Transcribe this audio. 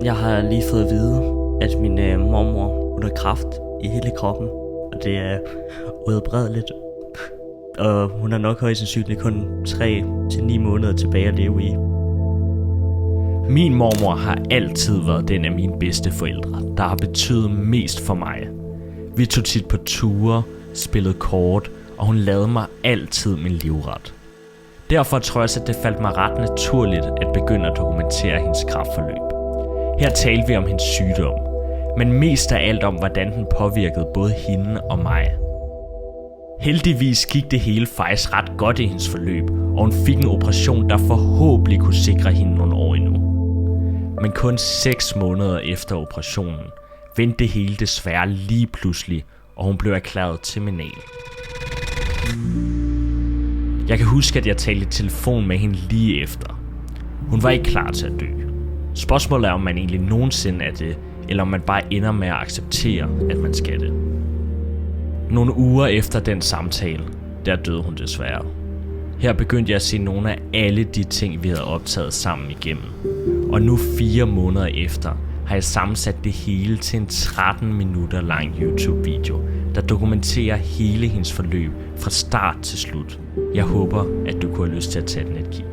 Jeg har lige fået at vide, at min mormor hun har kræft i hele kroppen, og det er uhelbredeligt. Og hun har nok højst sandsynligt kun 3-9 måneder tilbage at leve i. Min mormor har altid været den af mine bedste forældre, der har betydet mest for mig. Vi tog tit på ture, spillede kort, og hun lavede mig altid min livret. Derfor tror jeg også, at det faldt mig ret naturligt at begynde at dokumentere hendes kræftforløb. Her talte vi om hendes sygdom, men mest af alt om, hvordan den påvirkede både hende og mig. Heldigvis gik det hele faktisk ret godt i hendes forløb, og hun fik en operation, der forhåbentlig kunne sikre hende nogle år endnu. Men kun 6 måneder efter operationen vendte det hele desværre lige pludselig, og hun blev erklæret terminal. Jeg kan huske, at jeg talte i telefon med hende lige efter. Hun var ikke klar til at dø. Spørgsmålet er, om man egentlig nogensinde er det, eller om man bare ender med at acceptere, at man skal det. Nogle uger efter den samtale, der døde hun desværre. Her begyndte jeg at se nogle af alle de ting, vi havde optaget sammen igennem. Og nu 4 måneder efter, har jeg sammensat det hele til en 13 minutter lang YouTube-video, der dokumenterer hele hendes forløb fra start til slut. Jeg håber, at du kunne have lyst til at tage den et kig.